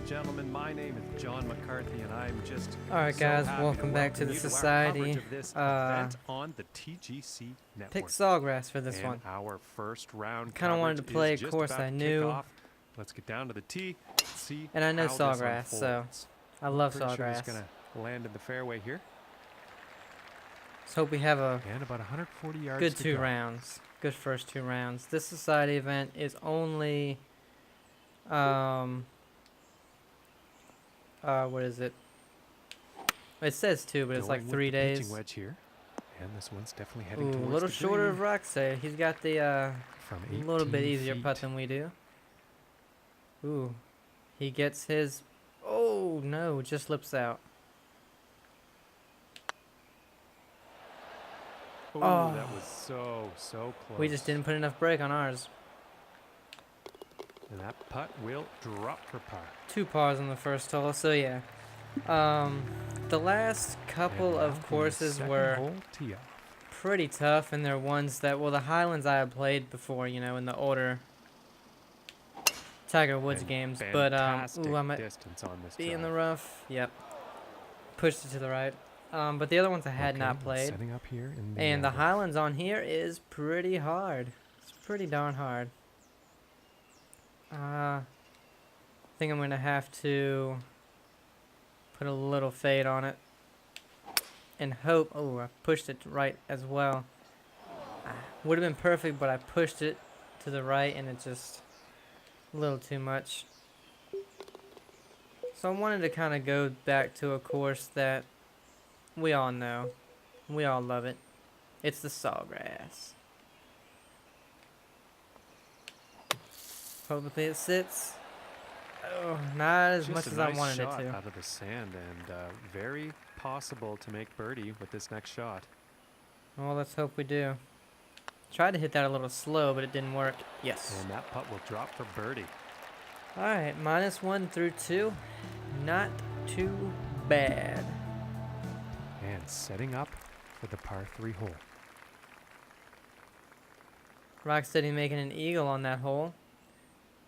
gentlemen, my name is John McCarthy, and I'm just Alright guys, welcome back to the society. of this event on the TGC network. Pick Sawgrass for this and one. Our first round Kind of wanted to play a just course about I to knew, kick off. Let's get down to the tee. See and I know how this Sawgrass, so unfolds. I love Pretty sure Sawgrass. he's gonna land in the fairway here. Let's hope we have a And about 140 yards. good to two go. rounds. Good first 2 rounds. This society event is only what is it? It says 2, but it's Going like with 3 the pitching days. wedge here, and this one's definitely heading Ooh, a towards little the shorter green of Roxy. He's got the from a little bit 18 easier feet. putt than we do. Ooh, he gets his. Oh no, just slips out. Ooh, Oh. that was so close. We just didn't put enough brake on ours. And that putt will drop for par. 2 pars on the first hole, so yeah. The last couple And of now the courses second were hole tee off. pretty tough, and they're ones that, well, the Highlands I had played before, you know, in the older Tiger Woods And games, but fantastic ooh, I might distance on this be in the drive. rough. Yep, pushed it to the right. But the other ones I had Okay, not played, setting up here in the, and the rough. Highlands on here is pretty hard. It's pretty darn hard. I think I'm gonna have to put a little fade on it and hope. Oh, I pushed it right as well. Would have been perfect, but I pushed it to the right, and it just a little too much. So I wanted to kind of go back to a course that we all know, we all love it. It's the Sawgrass. Hopefully it sits. Oh, not as Just much a as nice I wanted shot it to. out of the sand, and very possible to make birdie with this next shot. Well, let's hope we do. Tried to hit that a little slow, but it didn't work. Yes. And that putt will drop for birdie. Alright, -1 through 2. Not too bad. And setting up for the par 3 hole. Rocksteady making an eagle on that hole.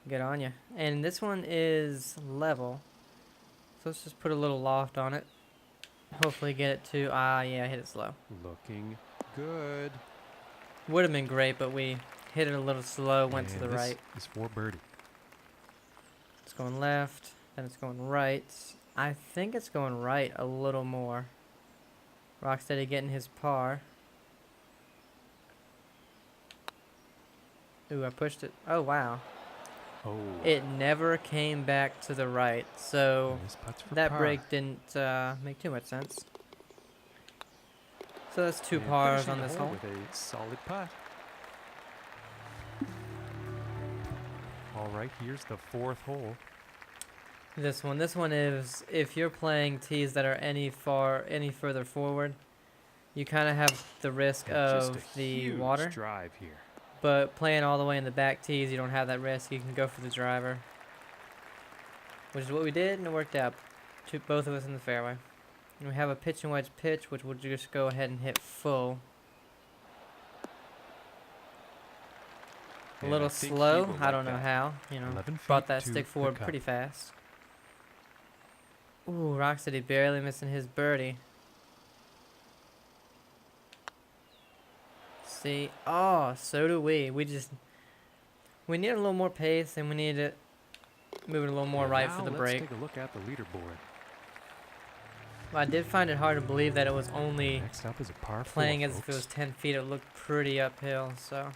Good on ya. And this one is level. So let's just put a little loft on it. Hopefully get it to, yeah, hit it slow. Looking good. Would have been great, but we hit it a little slow, went to And the this right. is for birdie. It's going left, then it's going right. I think it's going right a little more. Rocksteady getting his par. Ooh, I pushed it. Oh, wow. Oh. It never came back to the right, so And this putt's for that par. break didn't make too much sense. So that's 2 And pars finishing on the this hole. with a solid putt. All right, here's the 4th hole. This one is, if you're playing tees that are any further forward, you kind of have the risk And of just a the huge water. drive here. But playing all the way in the back tees, you don't have that risk. You can go for the driver, which is what we did, and it worked out. Both of us in the fairway. And we have a pitch and wedge pitch, which we'll just go ahead and hit full. A And little I think he slow. will I like don't know that. how. You know, 11 brought feet that to stick the forward cup. pretty fast. Ooh, Rocksteady barely missing his birdie. See, oh, so do we. We need a little more pace, and we need to move it a little more And right now for the let's break. take a look at the leaderboard. I did find it hard to believe that it was only Next up is a par 4, playing as if it folks. was 10 feet. It looked pretty uphill, so.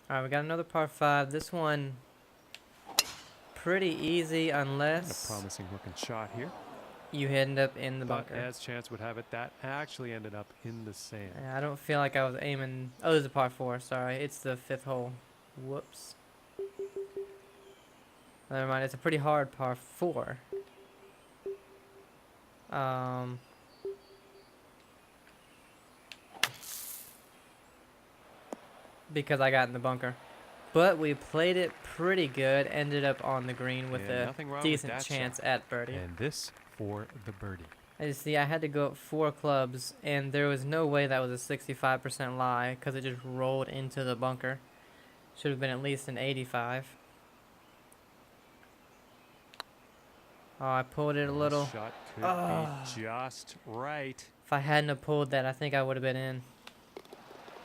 Alright, we got another par 5. This one, pretty easy And a unless promising looking shot here. you end up in the But bunker. as chance would have it, that actually ended up in the sand. I don't feel like I was aiming. Oh, there's a par 4. Sorry, it's the 5th hole. Whoops. Never mind. It's a pretty hard par 4. Because I got in the bunker. But we played it pretty good. Ended up on the green with And a nothing wrong with decent that chance shot. at birdie. And this for the birdie. I just see I had to go up 4 clubs, and there was no way that was a 65% lie because it just rolled into the bunker. Should have been at least an 85. Oh, I pulled it a And this little. shot could Ah. be just right. If I hadn't have pulled that, I think I would have been in.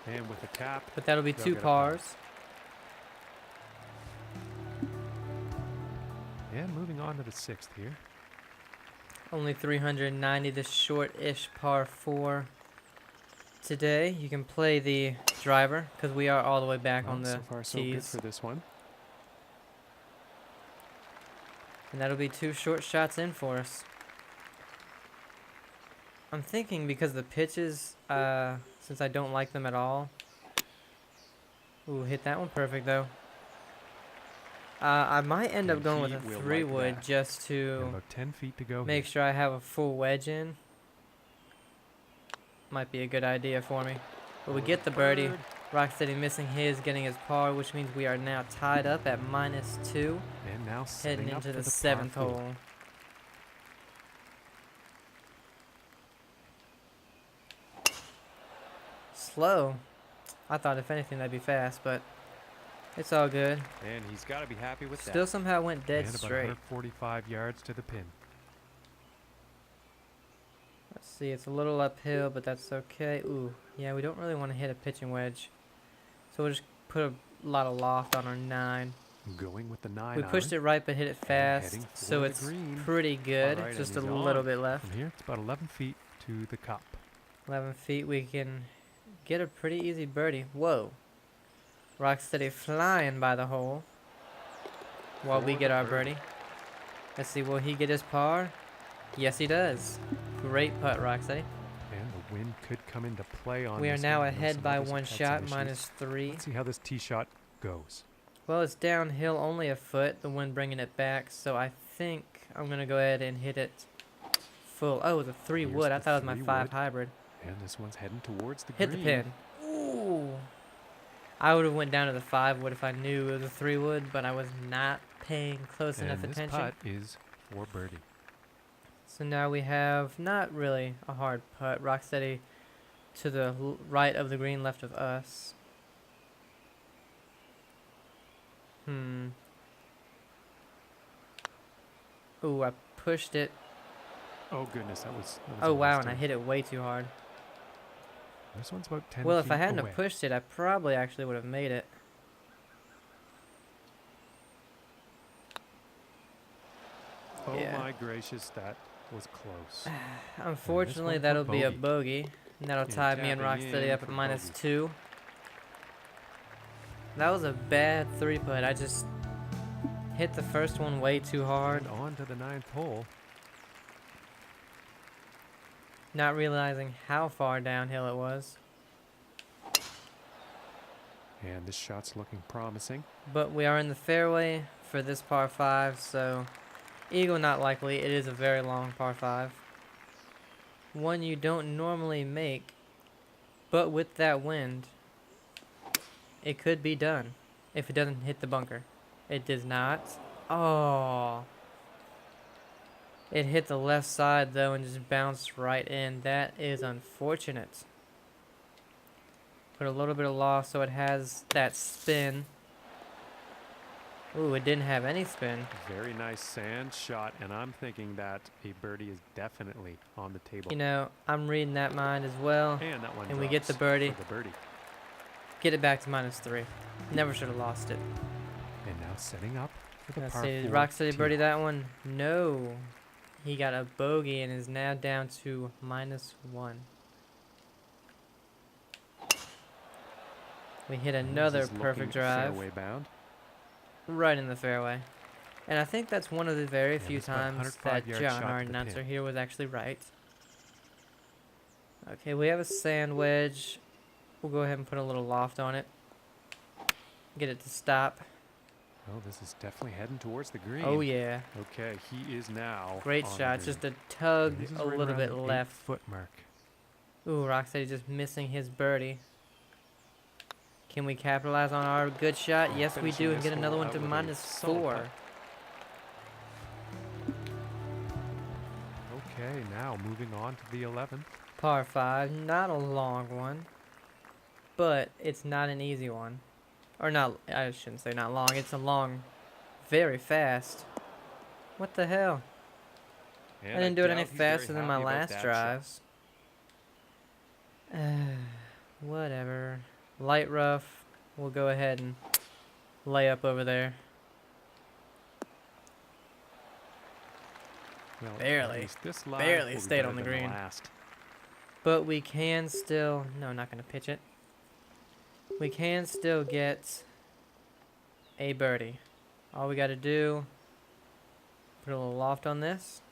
And with a tap, But that'll be they'll 2 get a par. pars. And moving on to the 6th here. Only 390, this short-ish par 4. Today, you can play the driver because we are all the way back Well, on the so far so good tees. for this one. And that'll be 2 short shots in for us. I'm thinking because the pitches, since I don't like them at all. Ooh, hit that one perfect though. I might end up And going with he a will 3 like wood that. just And to about 10 feet to go make here. sure I have a full wedge in. Might be a good idea for me. But we For get the birdie. bird. Rocksteady missing his, getting his par, which means we are now tied up at -2, And now heading setting up into for the the par 7th 4. hole. Slow. I thought if anything that'd be fast, but it's all good. And he's got to be happy with Still that. somehow went dead And about straight. 145 yards to the pin. Let's see, it's a little uphill, but that's okay. Ooh, yeah, we don't really want to hit a pitching wedge. So we'll just put a lot of loft on our 9. Going with the 9 We pushed it right, but hit it heading fast, for so the it's green. pretty good. Alright, Just a and he's little on. bit left. From here, it's about 11 feet to the cup. 11 feet, we can get a pretty easy birdie. Whoa. Rocksteady flying by the hole while we For get the our birdie. birdie. Let's see, will he get his par? Yes, he does. Great putt, Rocksteady. And the wind could come into play on We are this now one. I know ahead some by others have 1 had some shot, issues. -3. Let's see how this tee shot goes. Well, it's downhill only a foot, the wind bringing it back, so I think I'm going to go ahead and hit it full. Oh, it was a 3 Here's wood. I the thought it was my 3 5 wood. hybrid. And this one's heading towards the Hit the green. pin. Ooh. I would have went down to the 5 wood if I knew it was a 3 wood, but I was not paying close And enough this attention. putt is for birdie. So now we have not really a hard putt. Rocksteady to the right of the green, left of us. Ooh, I pushed it. Oh goodness, that was Oh wow, almost and I in. hit it way too hard. This one's about 10 Well, feet if I hadn't away. have pushed it, I probably actually would have made it. Oh Yeah. my gracious, that was close. Unfortunately, one for that'll be a bogey. bogey. And that'll Yeah, tie me and tapping Rocksteady in up at for -2. That was a bad 3 putt. I just hit the first one way too hard, And on to the 9th hole. not realizing how far downhill it was. And this shot's looking promising. But we are in the fairway for this par 5, so eagle not likely. It is a very long par 5. One you don't normally make, but with that wind, it could be done if it doesn't hit the bunker. It does not. Oh. It hit the left side though and just bounced right in. That is unfortunate. Put a little bit of loft so it has that spin. Ooh, it didn't have any spin. Very nice sand shot, and I'm thinking that a birdie is definitely on the table. You know, I'm reading that mind as well. And that one and we get the drops birdie. for the birdie. Get it back to -3. Never should have lost it. And now setting up for the Let's par see, 4 Rocksteady tee birdie off. that one. No. He got a bogey and is now down to -1. We hit And this another is looking perfect drive fairway bound. right in the fairway. And I think that's one of the very Yeah, few it's about a times 105 that yard John, shot our to the announcer pin. here, was actually right. Okay, we have a sand wedge. We'll go ahead and put a little loft on it. Get it to stop. Oh, this is definitely heading towards the green. Oh yeah. Okay, he is now Great on the shot. green. Just a tug And this is a right little around bit the left. 8-foot mark. Ooh, Rocksteady just missing his birdie. Can we capitalize on our good shot? And Yes, we finishing do, and this get hole another one out to with a -4. solid Okay, now moving on to the 11th. Par 5, not a long one, but it's not an easy one. Or not, I shouldn't say not long, it's a long, very fast. What the hell? I And didn't do it any doubt he's very faster than my happy about last that shot. drives. Whatever. Light rough. We'll go ahead and lay up over there. Well, at Barely. least this live Barely will be stayed better on the than green. last. But we can still... No, not going to pitch it. We can still get a birdie. All we got to do... Put a little loft on this.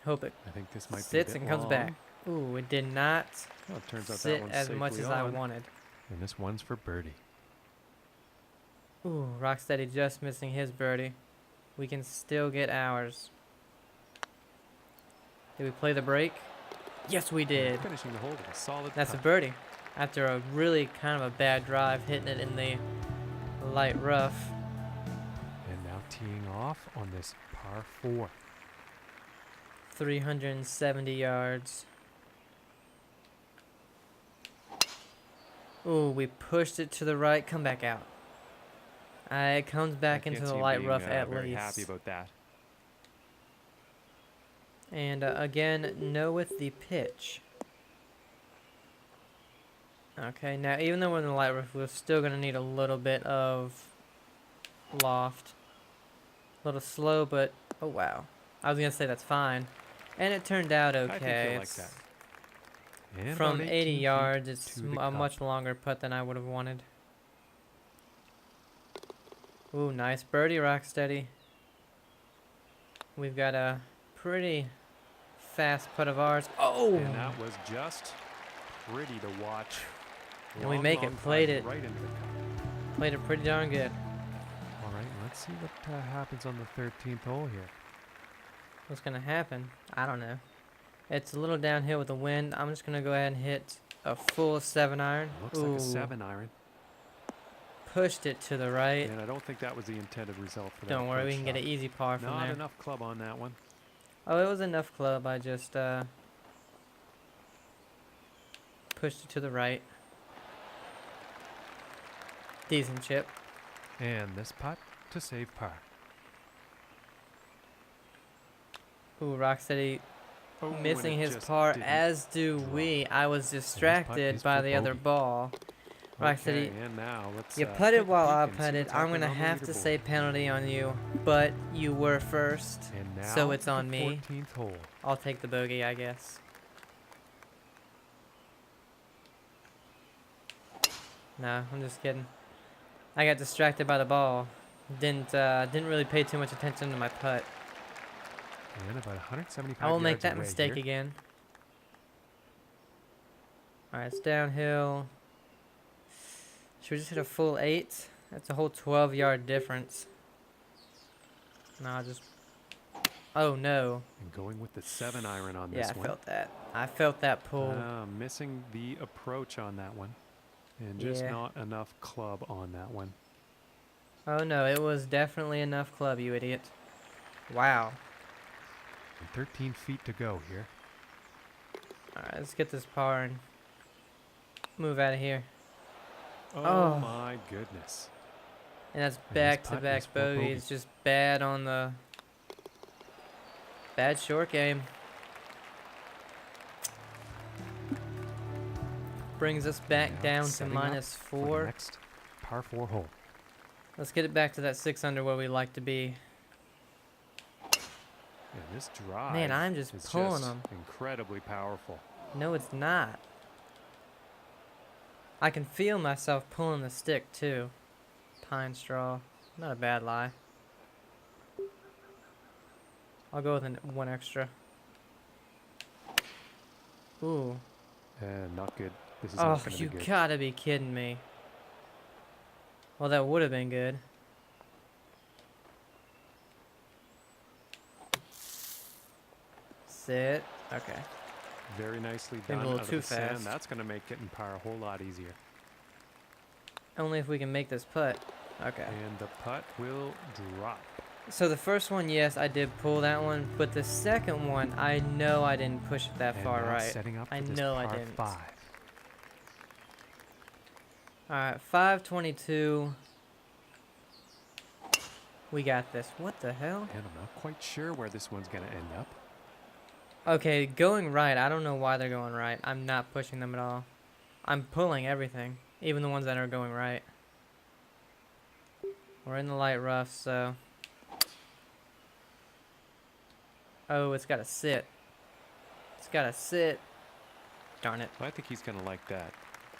Hope it I think this might sits be a bit and comes long. back. Ooh, it did not Well, it turns out that sit one's as much safely as I on. wanted. And this one's for birdie. Ooh, Rocksteady just missing his birdie. We can still get ours. Did we play the break? Yes, we did. Finishing the hole with a solid That's a putt. birdie. After a really kind of a bad drive, hitting it in the light rough. And now teeing off on this par 4. 370 yards. Ooh, we pushed it to the right. Come back out. It comes back I can't into see the him light being, rough at very least. happy about that. And again, no with the pitch. Okay, now even though we're in the light rough, we're still going to need a little bit of loft. A little slow, but oh wow. I was going to say that's fine. And it turned out okay. I think you'll like that. And From about 80 18 feet yards, it's to the a cup. much longer putt than I would have wanted. Ooh, nice birdie, Rocksteady. We've got a pretty fast putt of ours. Oh! And that was just pretty to watch. And we Long, make it, long played putt it. right into the cup. Played it pretty darn good. All right, let's see what happens on the 13th hole here. What's going to happen? I don't know. It's a little downhill with the wind. I'm just going to go ahead and hit a full 7-iron. Looks like a 7-iron. Pushed it to the right. And I don't think that was the intended result for that. Don't worry, we approach can get shot. an easy par from Not there. enough club on that one. Oh, it was enough club. I just pushed it to the right. Decent chip. And this putt to save par. Ooh, Rocksteady Oh, and missing it his just par, didn't as do drop. we. I was distracted is by for the other bogey. ball. Rocksteady, Okay, and now let's you take putted a while peek I and see putted. what's I'm going to happening on have the to leaderboard. say penalty on you, but you were first, And now so it's the on me. 14th hole. I'll take the bogey, I guess. No, I'm just kidding. I got distracted by the ball. Didn't really pay too much attention to my putt. And about 175 I will make yards that away mistake here. again. Alright, it's downhill. Should we just hit a full 8? That's a whole 12-yard difference. No, I'll just... Oh, no. And going with the 7-iron on Yeah, this I one. felt that. I felt that pull. Missing the approach on that one. And just Yeah. not enough club on that one. Oh, no, it was definitely enough club, you idiot. Wow. And 13 feet to go here. Alright, let's get this par and move out of here. Oh, Oh. my goodness. And that's And this putt back-to-back is for bogey. bogeys. Just bad on the... Bad short game. Brings us back Now down to setting up minus for the 4. next par 4 hole. Let's get it back to that 6 under where we like to be. And this drive Man, I'm just is pulling just them. incredibly powerful. No, it's not. I can feel myself pulling the stick, too. Pine straw. Not a bad lie. I'll go with one extra. Ooh. And not good. This is not Oh, going to you be good. gotta be kidding me. Well, that would have been good. Sit. Okay. Very nicely Maybe a done little out of too the sand. fast. That's going to make getting par a whole lot easier. Only if we can make this putt. Okay. And the putt will drop. So the first one, yes, I did pull that one, but the second one, I know I didn't push it that And far now right. setting up for I this know I par didn't. 5. Alright, 522. We got this. What the hell? And I'm not quite sure where this one's going to end up. Okay, going right. I don't know why they're going right. I'm not pushing them at all. I'm pulling everything, even the ones that are going right. We're in the light rough, so... Oh, it's got to sit. It's got to sit. Darn it. Well, I think he's going to like that.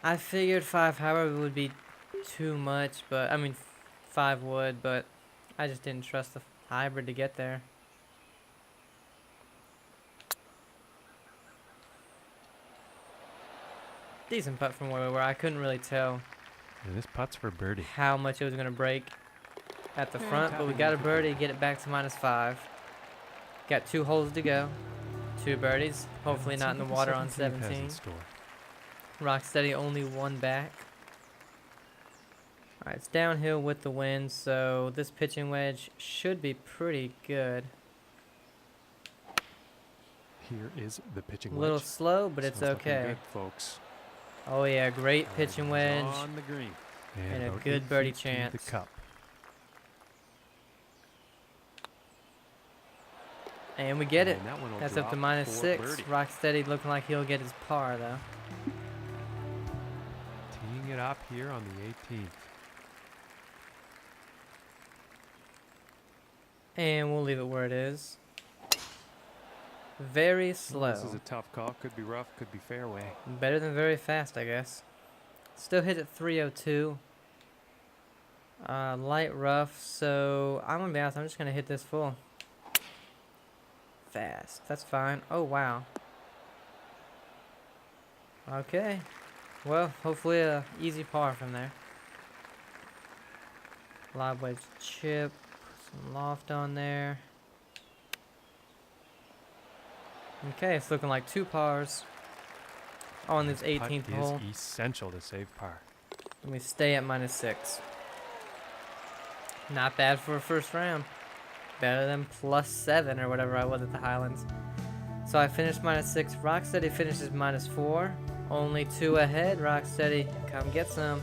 I figured 5 hybrid would be too much, but... I mean, 5 would, but... I just didn't trust the hybrid to get there. Decent putt from where we were. I couldn't really tell And this putt's for birdie. how much it was going to break at the front, but we got a birdie, get it back to -5. Got 2 holes to go. 2 birdies. Hopefully not in the water on 17. Rock steady, only 1 back. Alright, it's downhill with the wind, so this pitching wedge should be pretty good. Here is the pitching A wedge. little slow, but it's So looking okay. Good, folks. Oh yeah, great pitching wedge. On the green. And a about good 8 birdie feet to chance. The cup. And we get it. And that one will That's up to drop for -6. birdie. Rocksteady looking like he'll get his par though. Teeing it up here on the 18th. And we'll leave it where it is. Very slow. This is a tough call. Could be rough, could be fairway. Better than very fast, I guess. Still hit at 302. Light rough, so I'm gonna be honest, I'm just gonna hit this full. Fast. That's fine. Oh wow. Okay. Well, hopefully a easy par from there. Live wedge chip. Some loft on there. Okay, it's looking like 2 pars on this 18th Putt hole. is essential to save par. And we stay at -6. Not bad for a first round. Better than +7 or whatever I was at the Highlands. So I finished -6. Rocksteady finishes -4. Only 2 ahead. Rocksteady, come get some.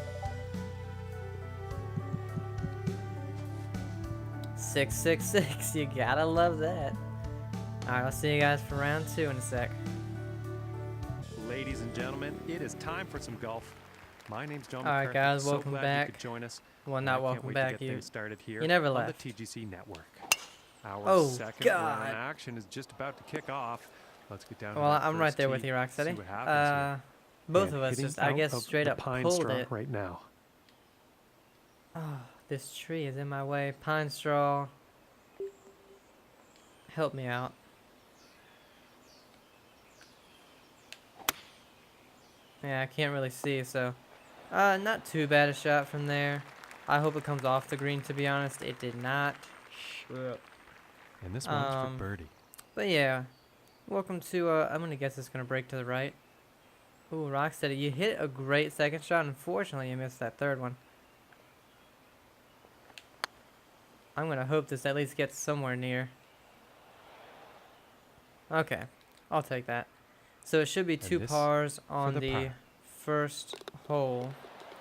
666. You gotta love that. Alright, I'll see you guys for round 2 in a sec. Ladies and gentlemen, it is time for some golf. My name's John All right, McCarthy. guys, So welcome glad back. You could join us. Well, And not I can't welcome wait back. To get things started here You never on left. the TGC network. Our Oh, second God. round action is just about to kick off. Let's get down. Well, to that I'm right first there with tee, you, see Rocksteady. what happens here. Both And of us hitting just, I out guess, of straight the up pine pulled straw it. right now. Oh, this tree is in my way. Pine straw. Help me out. Yeah, I can't really see, so... not too bad a shot from there. I hope it comes off the green, to be honest. It did not. And this one's for birdie. But yeah. Welcome to, I'm going to guess it's going to break to the right. Ooh, Rocksteady, you hit a great second shot. Unfortunately, you missed that third one. I'm going to hope this at least gets somewhere near. Okay, I'll take that. So it should be And 2 this pars on the the par. first hole.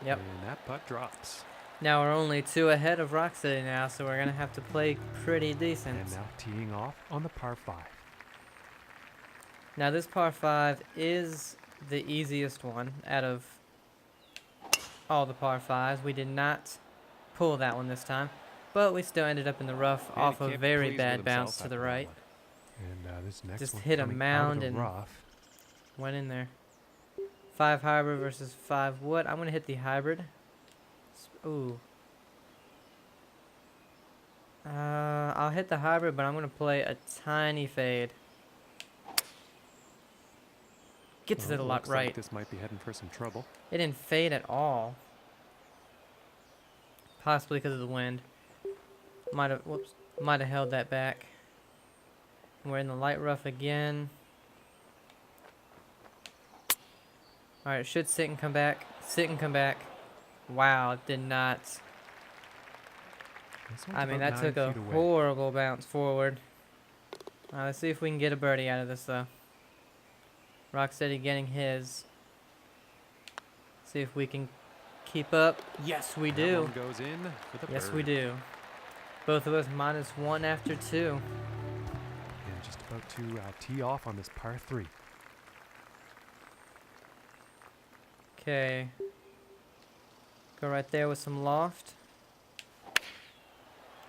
Yep. And that putt drops. Now we're only 2 ahead of Rocksteady now, so we're going to have to play pretty decent. And now teeing off on the par 5. Now this par 5 is the easiest one out of all the par 5s. We did not pull that one this time, but we still ended up in the rough And he off a can't be very pleased bad with bounce himself to the after that right. one. And this next Just one hit a coming mound out of the and- rough. Went in there. 5 hybrid versus 5 wood. I'm going to hit the hybrid. Ooh. I'll hit the hybrid, but I'm going to play a tiny fade. Gets Well, it a it lot looks like right. this might be heading for some trouble. It didn't fade at all. Possibly because of the wind. Might have held that back. We're in the light rough again. Alright, should sit and come back. Sit and come back. Wow, it did not. This one's I mean, about that took 9 a feet away. horrible bounce forward. Let's see if we can get a birdie out of this, though. Rocksteady getting his. See if we can keep up. Yes, we That do. one goes in for the Yes, bird. we do. Both of us -1 after 2. And just about to tee off on this par 3. Okay. Go right there with some loft.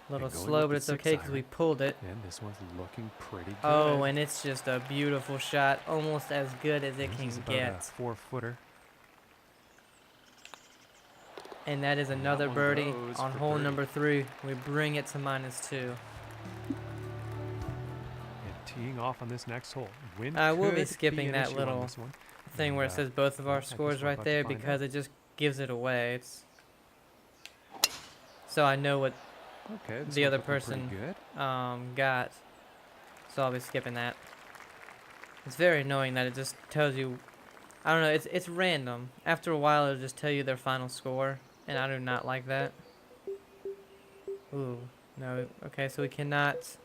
A little And going slow, with but the it's 6 okay because we iron. pulled it. And this one's looking pretty good. Oh, and it's just a beautiful shot. Almost as good as it This can is about get. a 4-footer. And that is And that another one birdie goes on for hole birdie. number 3. We bring it to -2. And teeing off on this next hole. Wind I will could be skipping an that issue little on this one. thing where it And, says both of our I guess scores we're right about to there find because out. it just gives it away. It's so I know what Okay, this the one's other looking pretty person good. got. So I'll be skipping that. It's very annoying that it just tells you. I don't know. It's random. After a while, it'll just tell you their final score, and I do not like that. Ooh, no. Okay, so we cannot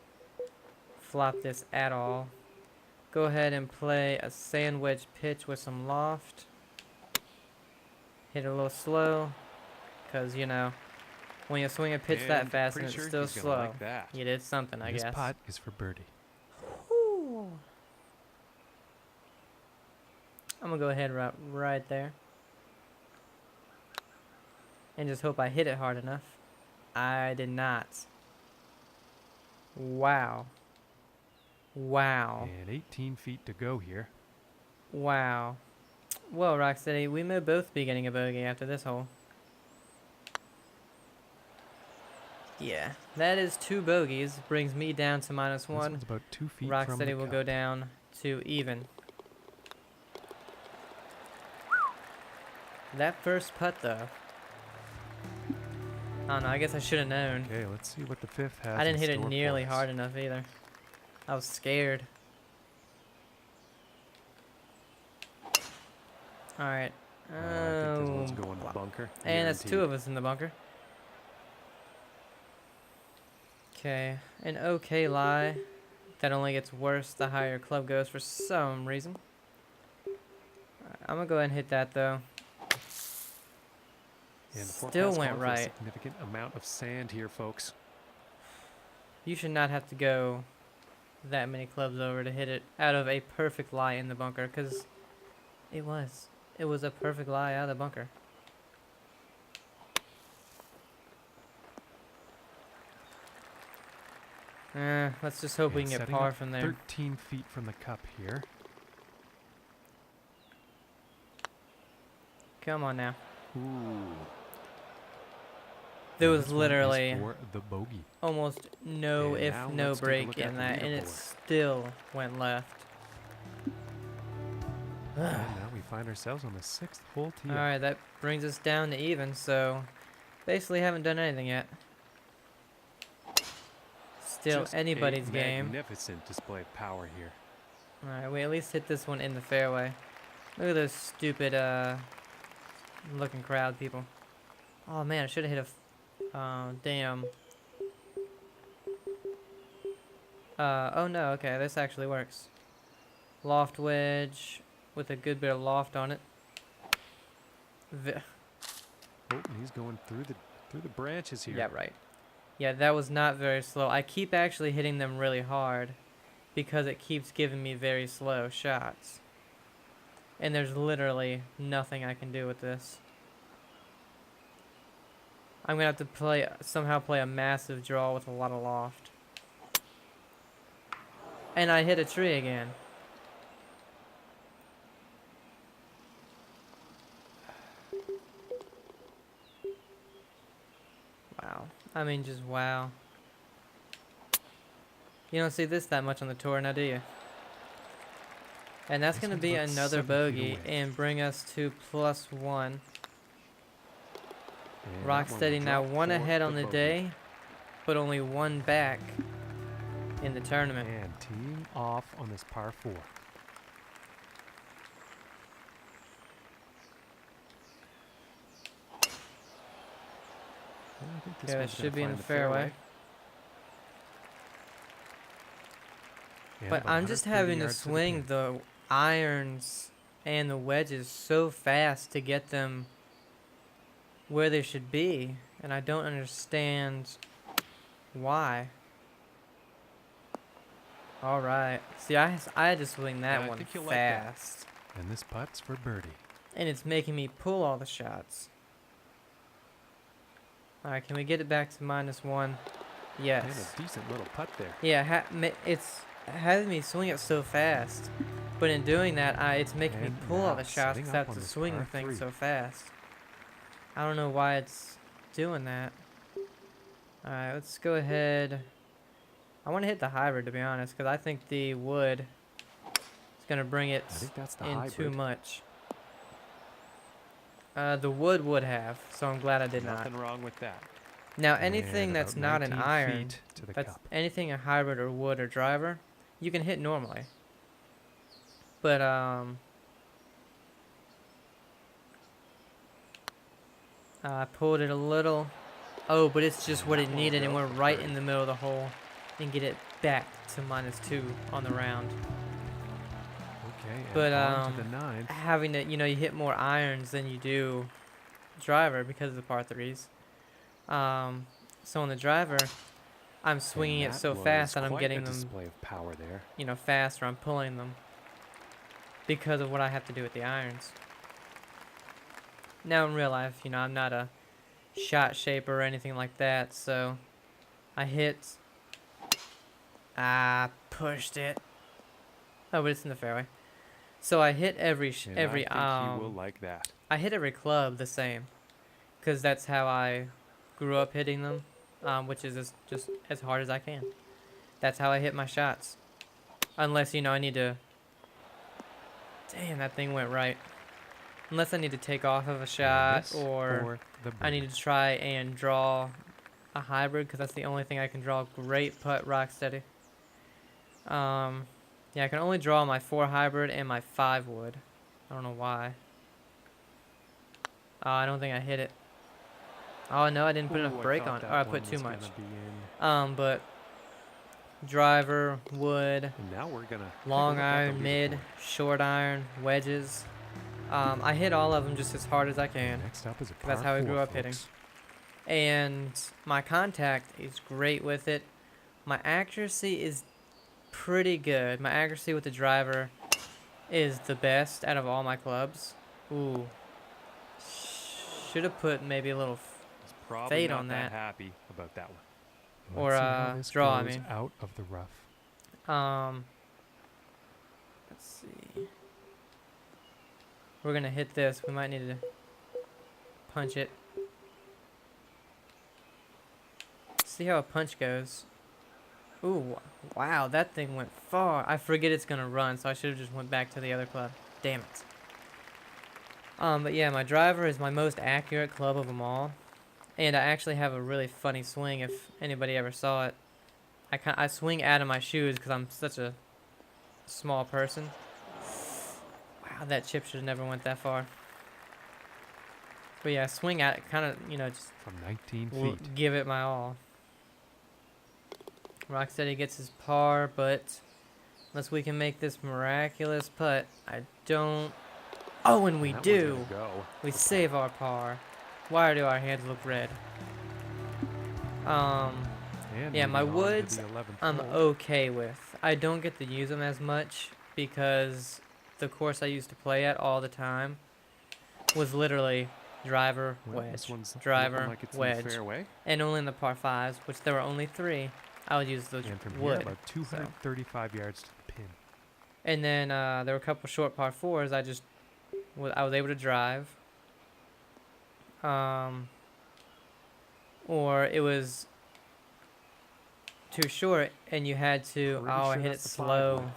flop this at all. Go ahead and play a sand wedge pitch with some loft. Hit it a little slow, because, you know, when you swing a pitch that And fast and pretty it's sure still he's gonna slow, like that. you did something, I This guess. putt is for birdie. Ooh. I'm going to go ahead right there. And just hope I hit it hard enough. I did not. Wow. Wow. And 18 feet to go here. Wow. Well, Rocksteady, we may both be getting a bogey after this hole. Yeah, that is 2 bogeys. Brings me down to This -1. one's about 2 feet from the Rocksteady will cup. go down to even. That first putt, though. I don't know, I guess I should have known. Okay, let's see what the 5th has. I didn't in hit it store for nearly us. hard enough either. I was scared. Alright. I think this one's Oh, going to bunker. and that's 2 guaranteed. of us in the bunker. Okay, an okay lie that only gets worse the higher your club goes for some reason. Alright, I'm gonna go ahead and hit that though. And the Still forecast went calling for a right. significant amount of sand here, folks. You should not have to go that many clubs over to hit it out of a perfect lie in the bunker, because it was. It was a perfect lie out of the bunker. Let's just hope we And can get setting par up from there. 13 feet from the cup here. Come on now. Ooh. There And was this one is literally for the bogey. almost no And if now no let's take a break look at in the that, and it leaderboard. still went left. And now we find ourselves on the 6th hole tee. Alright, that brings us down to even, so basically haven't done anything yet. Still Just anybody's a game. Magnificent display of power here. Alright, we at least hit this one in the fairway. Look at those stupid looking crowd people. Oh man, I should have hit a damn. Oh no, okay, this actually works. Loft wedge with a good bit of loft on it. Oh, and he's going through the branches here. Yeah, right. Yeah, that was not very slow. I keep actually hitting them really hard because it keeps giving me very slow shots. And there's literally nothing I can do with this. I'm gonna have to somehow play a massive draw with a lot of loft. And I hit a tree again. Wow. I mean, just wow. You don't see this that much on the tour now, do you? And that's This going to one's be about another 7 feet bogey away. and bring us to +1. And that one Rocksteady will now drop 1 for ahead on the bogey. day, but only 1 back in the tournament. And teeing off on this par 4. I think this Okay, that one's gonna should be in find the fairway. And But about I'm just 130 having to yards the swing pin. the irons and the wedges so fast to get them where they should be. And I don't understand Why? All right. See, I had to swing that Yeah, I one think you'll like that. fast. And this putt's for birdie. And it's making me pull all the shots. All right, can we get it back to -1? Yes. And a decent little putt there. Yeah, it's having me swing it so fast. But in doing that, it's making me And pull all now the shots setting because I up have on to this swing the par thing 3. so fast. I don't know why it's doing that. Alright, let's go ahead. I want to hit the hybrid, to be honest, because I think the wood is going to bring it I think that's the in too hybrid. much. The wood would have, so I'm glad I did not. Nothing wrong with that. Now, And anything that's about not an 19 iron, feet to the that's cup. anything a hybrid or wood or driver, you can hit normally. But, I pulled it a little. Oh, but it's just And what that it one needed, will and go we're for right birdie. in the middle of the hole and get it back to -2 on the round. Okay, and But, on to the 9th. having to, you hit more irons than you do driver because of the par 3s. So on the driver, I'm swinging And it so that fast was that I'm quite getting a them, display of power there. faster. I'm pulling them because of what I have to do with the irons. Now in real life, I'm not a shot shaper or anything like that, so I pushed it. Oh, but it's in the fairway. So I hit every And I think he will like that. I hit every club the same, because that's how I grew up hitting them, which is just as hard as I can. That's how I hit my shots. Unless, I need to... Damn, that thing went right. Unless I need to take off of a shot, This or for the I need birdie. to try and draw a hybrid, because that's the only thing I can draw. Great putt, Rocksteady. Yeah, I can only draw my 4 hybrid and my 5 wood. I don't know why. I don't think I hit it. Oh no, I didn't put Ooh, enough I brake thought on. that Or I one put too was much. gonna be in. But driver, wood, And now we're gonna take a long look at the iron, mid, leaderboard. short iron, wedges. I hit all of them just as hard as I can. Next up is a par That's how I 4, grew up hitting. folks. And my contact is great with it. My accuracy is pretty good. My accuracy with the driver is the best out of all my clubs. Ooh. Should have put maybe a little He's probably fade not on that that. happy about that one. Or, Let's see how this draw, I goes mean. out of the rough. Let's see. We're gonna hit this. We might need to punch it. See how a punch goes. Ooh, wow, that thing went far. I forget it's gonna run, so I should have just went back to the other club. Damn it. But yeah, my driver is my most accurate club of them all. And I actually have a really funny swing if anybody ever saw it. I swing out of my shoes because I'm such a small person. Wow, that chip should have never went that far. But yeah, swing at it, kind of, just From 19 feet. give it my all. Rocksteady gets his par, but unless we can make this miraculous putt, I don't... Oh, and we That one's do! gonna go. We save our par. Why do our hands look red? And Yeah, my moving on to woods, the 11th I'm hole. okay with. I don't get to use them as much because the course I used to play at all the time was literally driver, Well, wedge, this one's looking driver, like it's in wedge, the fairway. and only in the par 5s, which there were only 3, I would use the And from here, wood. about 235 yards to the pin. And then there were a couple short par 4s I was able to drive. Or it was too short and you had to... Pretty Oh, I sure hit it that's the 5 slow. one.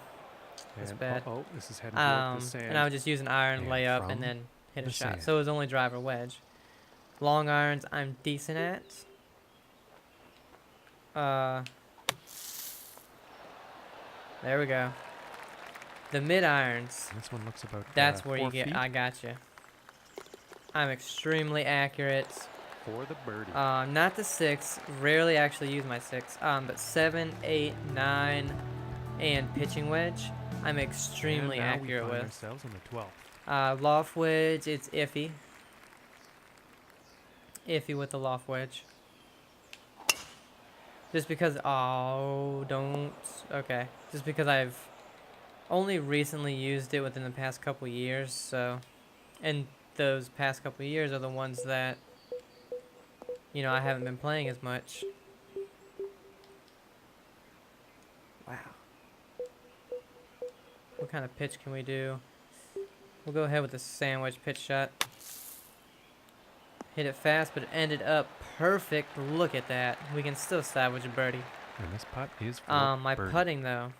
That's And, bad. oh, this is heading towards the sand. And I would just use an iron And layup from and then hit a the shot. sand. So it was only driver wedge. Long irons I'm decent at. There we go. The mid irons, This one looks about that's where 4 you get... feet I got you. I'm extremely accurate. for the birdie. Not the 6. Rarely actually use my 6. But 7, 8, 9, and pitching wedge, I'm extremely and now accurate we find with. ourselves on the 12th. Loft wedge, it's iffy. Iffy with the loft wedge. Just because, oh, don't, okay. Just because I've only recently used it within the past couple years, so, and those past couple years are the ones that, you know, I haven't been playing as much. Wow. What kind of pitch can we do? We'll go ahead with the sandwich pitch shot. Hit it fast, but it ended up perfect. Look at that. We can still salvage a birdie. And this putt is for My birdie. putting though.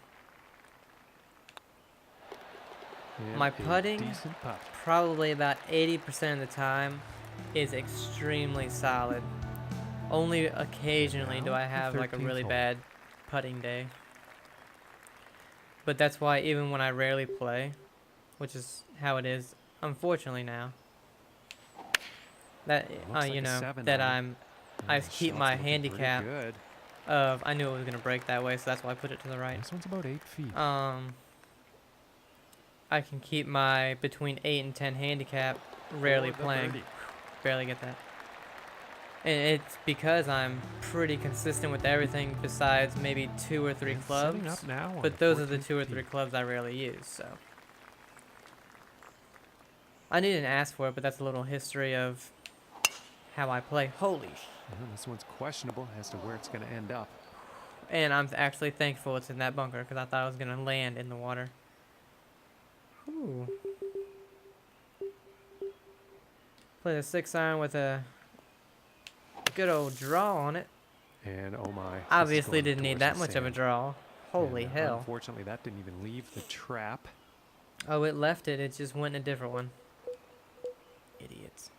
And My a putting, decent putt. probably about 80% of the time, is extremely solid. Only occasionally do Now I the have like a 13th really hole. bad putting day. But that's why even when I rarely play, which is how it is, unfortunately now, that Looks like you a know, 7 that iron. I And the keep shot's my looking pretty handicap good. of, I knew it was gonna break that way, so that's why I put it to the right. This one's about 8 feet. I can keep my between 8 and 10 handicap rarely For the playing. birdie. Barely get that. And it's because I'm pretty consistent with everything besides maybe 2 or 3 And setting clubs. up now on But the those are the 14th 2 or tee. 3 clubs I rarely use, so. I didn't ask for it, but that's a little history of how I play. Holy sh! This one's questionable as to where it's going to end up. And I'm actually thankful it's in that bunker because I thought I was going to land in the water. Ooh. Play the 6-iron with a good old draw on it. And oh my. this is Obviously going didn't need towards that the much of a sand. draw. Holy And, hell. Unfortunately, that didn't even leave the trap. Oh, it left it. It just went in a different one. Idiots.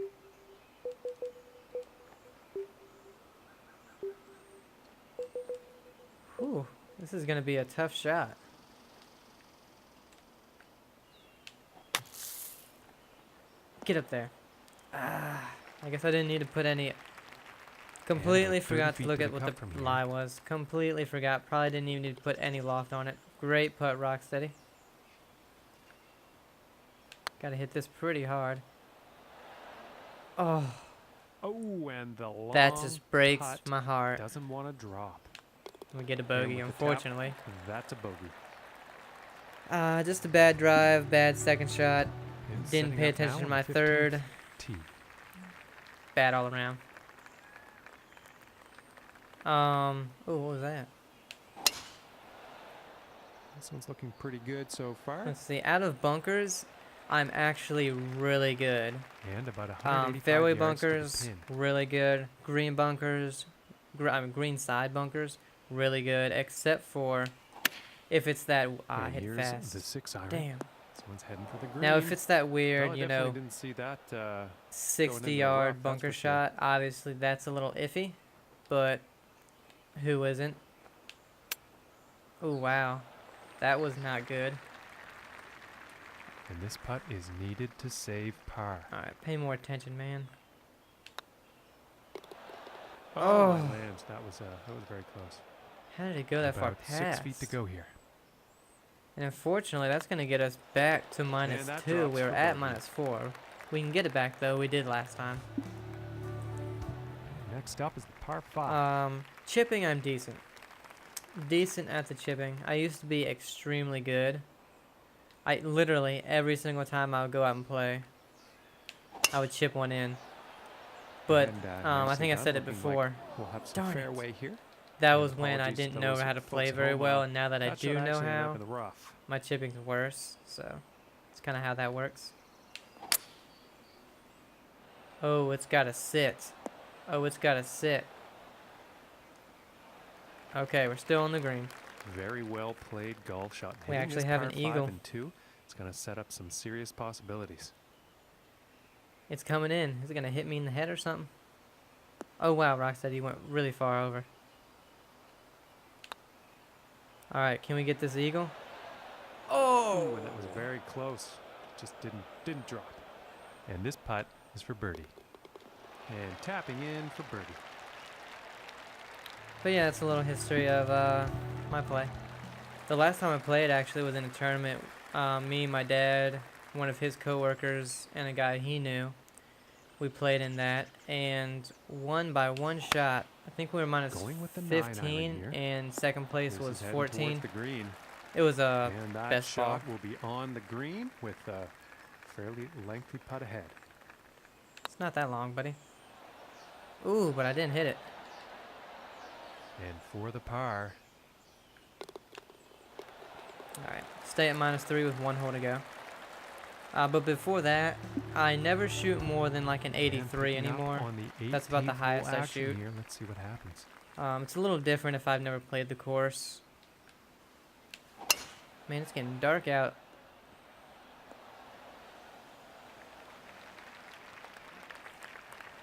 Whew. This is going to be a tough shot. Get up there. Ah, I guess I didn't need to put any. Completely about 30 forgot to feet look to at the what cup the from here. lie was. Completely forgot. Probably didn't even need to put any loft on it. Great putt, Rocksteady. Gotta hit this pretty hard. Oh, Oh, and the long that just breaks putt my heart. doesn't want to drop. We get a And bogey, with the tap, unfortunately. that's a bogey. Just a bad drive, bad second shot. And Didn't setting pay up now attention to on my the 15th third. tee. Bad all around. Oh, what was that? This one's looking pretty good so far. Let's see. Out of bunkers, I'm actually really good. And about 185 Fairway yards to the bunkers, pin. really good. Green bunkers, green side bunkers, really good. Except for if it's that I And hit here's fast. the 6-iron. Damn. This one's heading for the green. Now if it's that Well, weird, I you definitely know, didn't see that. 60-yard rough, that's bunker for sure. shot, obviously that's a little iffy, but who isn't? Oh wow, that was not good. And this putt is needed to save par. All right, pay more attention, man. Oh, Oh. it lands. That was very close. How did it go that far About past? 6 feet to go here. And unfortunately, that's going to get us back to minus that 2. drops We were for at bogey. minus 4. We can get it back, though. We did last time. Next up is the par 5. Chipping, I'm decent. Decent at the chipping. I used to be extremely good. I literally, every single time I would go out and play, I would chip one in. But And, I nicely think I done, said it looking like before. We'll have some Darn it. fairway here. That And was when I apologies to didn't know those how to play folks at very home, well, and now that I that do shot know actually ended up how, in the rough. my chipping's worse. So, it's kind of how that works. Oh, it's got to sit. Oh, it's got to sit. Okay, we're still on the green. Very well played golf shot. We Hitting actually this have par an 5 eagle. and 2, it's going to set up some serious possibilities. It's coming in. Is it going to hit me in the head or something? Oh, wow, Rocksteady went really far over. All right, can we get this eagle? Oh, and that was very close. Just didn't drop. And this putt is for birdie. And tapping in for birdie. But yeah, it's a little history of my play. The last time I played actually was in a tournament. Me, my dad, one of his coworkers, and a guy he knew. We played in that and won by one shot. I think we were minus Going with the 9 iron 15, here. and second place This was is heading 14. towards the green. It was a And that best ball. shot will be on the green with a fairly lengthy putt ahead. It's not that long, buddy. Ooh, but I didn't hit it. And for the par. Alright, stay at -3 with 1 hole to go. But before that, I never shoot more than like an 83 And picking up anymore. on the That's about the 18th hole highest I action shoot. Here. Let's see what happens. It's a little different if I've never played the course. Man, it's getting dark out.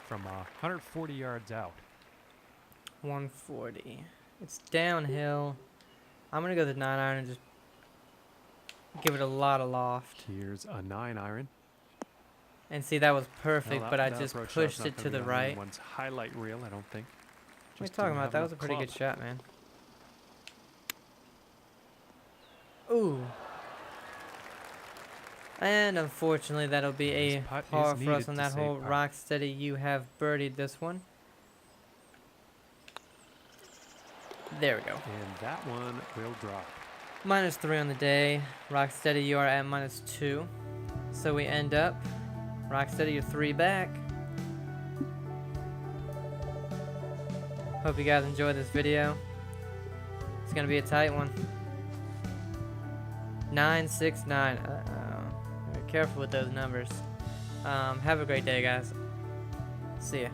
From 140 yards out. 140. It's downhill. I'm going to go the 9 iron and just give it a lot of loft. Here's a 9 iron. And see, that was perfect, Well, but I that just approach shot's pushed not it gonna to be the on right. anyone's highlight reel, I don't think. What are you Just talking didn't about? have That was a enough pretty good club. shot, man. Ooh. And unfortunately, that'll be This a putt is par for us needed on to that save hole. par. Rocksteady, you have birdied this one. There we go. And that one will drop. -3 on the day. Rocksteady, you are at -2. So we end up, Rocksteady, you're 3 back. Hope you guys enjoyed this video. It's going to be a tight one. 969. Be careful with those numbers. Have a great day, guys. See ya.